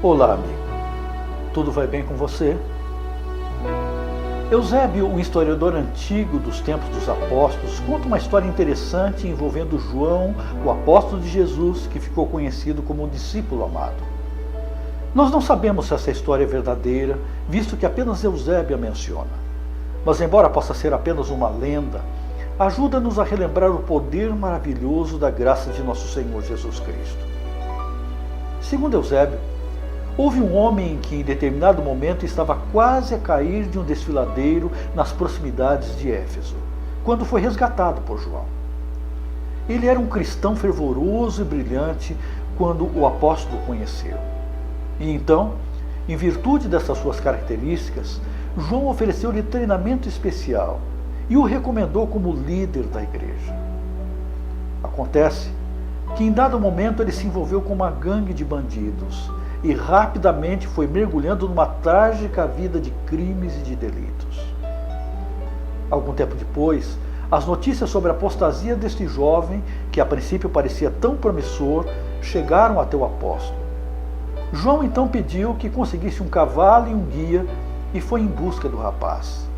Olá, amigo. Tudo vai bem com você? Eusébio, um historiador antigo dos tempos dos apóstolos, conta uma história interessante envolvendo João, o apóstolo de Jesus, que ficou conhecido como o discípulo amado. Nós não sabemos se essa história é verdadeira, visto que apenas Eusébio a menciona. Mas embora possa ser apenas uma lenda, ajuda-nos a relembrar o poder maravilhoso da graça de nosso Senhor Jesus Cristo. Segundo Eusébio, houve um homem que em determinado momento estava quase a cair de um desfiladeiro nas proximidades de Éfeso, quando foi resgatado por João. Ele era um cristão fervoroso e brilhante quando o apóstolo o conheceu. E então, em virtude dessas suas características, João ofereceu-lhe treinamento especial e o recomendou como líder da igreja. Acontece que em dado momento ele se envolveu com uma gangue de bandidos e rapidamente foi mergulhando numa trágica vida de crimes e de delitos. Algum tempo depois, as notícias sobre a apostasia deste jovem, que a princípio parecia tão promissor, chegaram até o apóstolo. João então pediu que conseguisse um cavalo e um guia e foi em busca do rapaz.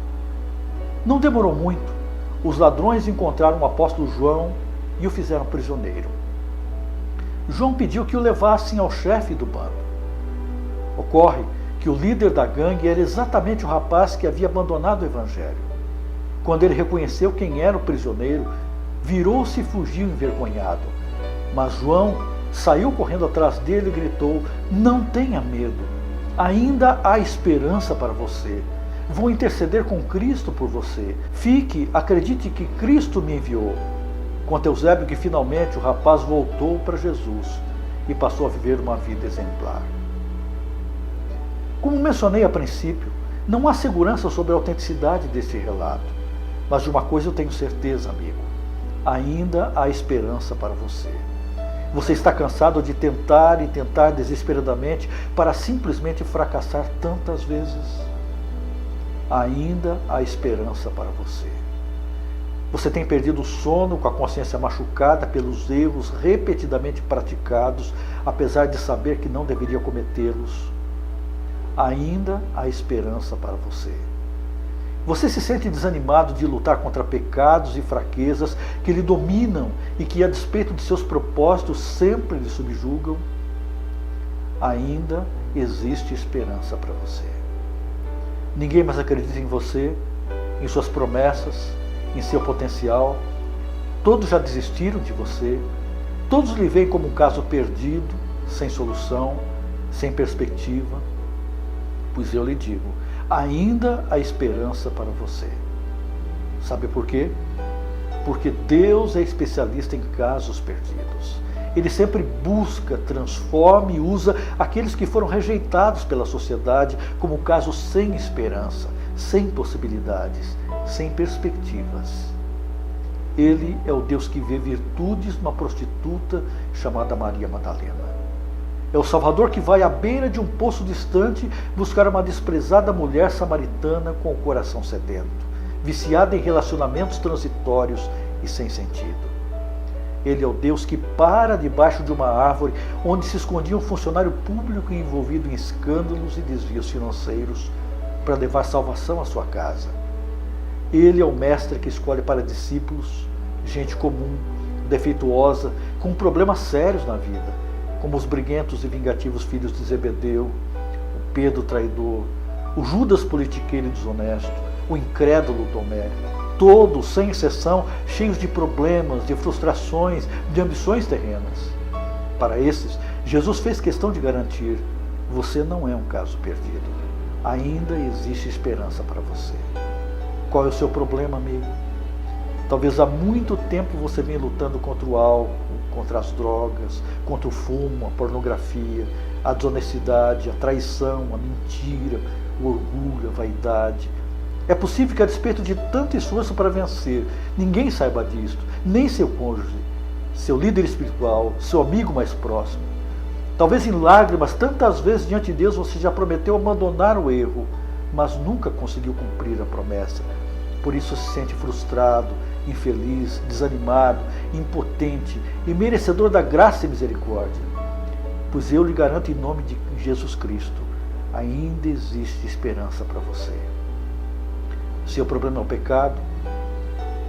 Não demorou muito, os ladrões encontraram o apóstolo João e o fizeram prisioneiro. João pediu que o levassem ao chefe do bando. Ocorre que o líder da gangue era exatamente o rapaz que havia abandonado o evangelho. Quando ele reconheceu quem era o prisioneiro, virou-se e fugiu envergonhado. Mas João saiu correndo atrás dele e gritou: "Não tenha medo, ainda há esperança para você. Vou interceder com Cristo por você. Fique, acredite que Cristo me enviou." Conta Eusébio que finalmente o rapaz voltou para Jesus e passou a viver uma vida exemplar. Como mencionei a princípio, não há segurança sobre a autenticidade deste relato, mas de uma coisa eu tenho certeza, amigo: ainda há esperança para você. Você está cansado de tentar e tentar desesperadamente para simplesmente fracassar tantas vezes? Ainda há esperança para você. Você tem perdido o sono com a consciência machucada pelos erros repetidamente praticados, apesar de saber que não deveria cometê-los? Ainda há esperança para você. Você se sente desanimado de lutar contra pecados e fraquezas que lhe dominam e que, a despeito de seus propósitos, sempre lhe subjugam? Ainda existe esperança para você. Ninguém mais acredita em você, em suas promessas, em seu potencial. Todos já desistiram de você. Todos lhe veem como um caso perdido, sem solução, sem perspectiva. Pois eu lhe digo, ainda há esperança para você. Sabe por quê? Porque Deus é especialista em casos perdidos. Ele sempre busca, transforma e usa aqueles que foram rejeitados pela sociedade como casos sem esperança, sem possibilidades, sem perspectivas. Ele é o Deus que vê virtudes numa prostituta chamada Maria Madalena. É o Salvador que vai à beira de um poço distante buscar uma desprezada mulher samaritana com o coração sedento, viciada em relacionamentos transitórios e sem sentido. Ele é o Deus que para debaixo de uma árvore onde se escondia um funcionário público envolvido em escândalos e desvios financeiros para levar salvação à sua casa. Ele é o mestre que escolhe para discípulos gente comum, defeituosa, com problemas sérios na vida, como os briguentos e vingativos filhos de Zebedeu, o Pedro traidor, o Judas politiqueiro e desonesto, o incrédulo Tomé, todos, sem exceção, cheios de problemas, de frustrações, de ambições terrenas. Para esses, Jesus fez questão de garantir: você não é um caso perdido. Ainda existe esperança para você. Qual é o seu problema, amigo? Talvez há muito tempo você venha lutando contra o álcool, contra as drogas, contra o fumo, a pornografia, a desonestidade, a traição, a mentira, o orgulho, a vaidade. É possível que, a despeito de tanto esforço para vencer, ninguém saiba disto, nem seu cônjuge, seu líder espiritual, seu amigo mais próximo. Talvez em lágrimas, tantas vezes diante de Deus você já prometeu abandonar o erro, mas nunca conseguiu cumprir a promessa. Por isso se sente frustrado, infeliz, desanimado, impotente e merecedor da graça e misericórdia. Pois eu lhe garanto em nome de em Jesus Cristo, ainda existe esperança para você. Seu problema é o pecado?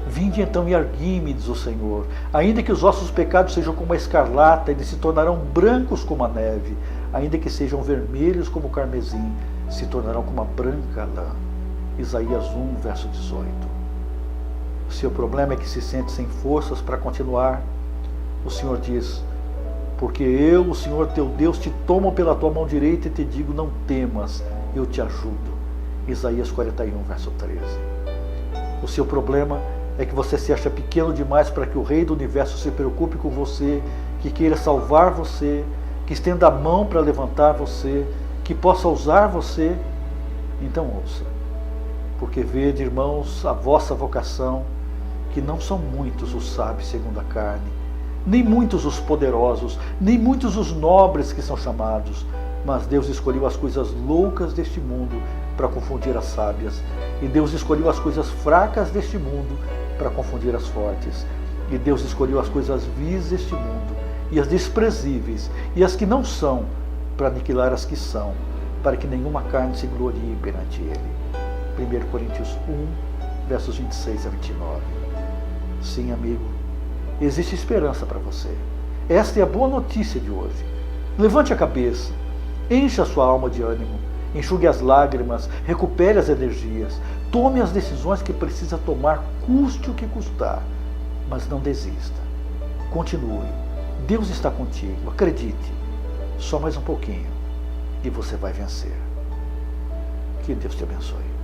Vinde então e argui-me, diz o Senhor. Ainda que os vossos pecados sejam como a escarlata, eles se tornarão brancos como a neve. Ainda que sejam vermelhos como o carmesim, se tornarão como a branca lã. Isaías 1, verso 18. Seu problema é que se sente sem forças para continuar. O Senhor diz: porque eu, o Senhor teu Deus, te tomo pela tua mão direita e te digo, não temas, eu te ajudo. Isaías 41, verso 13. O seu problema é que você se acha pequeno demais para que o Rei do Universo se preocupe com você, que queira salvar você, que estenda a mão para levantar você, que possa usar você. Então ouça, porque vede, irmãos, a vossa vocação, que não são muitos os sábios segundo a carne, nem muitos os poderosos, nem muitos os nobres que são chamados, mas Deus escolheu as coisas loucas deste mundo para confundir as sábias, e Deus escolheu as coisas fracas deste mundo para confundir as fortes, e Deus escolheu as coisas vis deste mundo, e as desprezíveis, e as que não são, para aniquilar as que são, para que nenhuma carne se glorie perante Ele. 1 Coríntios 1, versos 26 a 29. Sim, amigo, existe esperança para você. Esta é a boa notícia de hoje. Levante a cabeça, encha a sua alma de ânimo, enxugue as lágrimas, recupere as energias, tome as decisões que precisa tomar, custe o que custar, mas não desista. Continue. Deus está contigo, acredite. Só mais um pouquinho e você vai vencer. Que Deus te abençoe.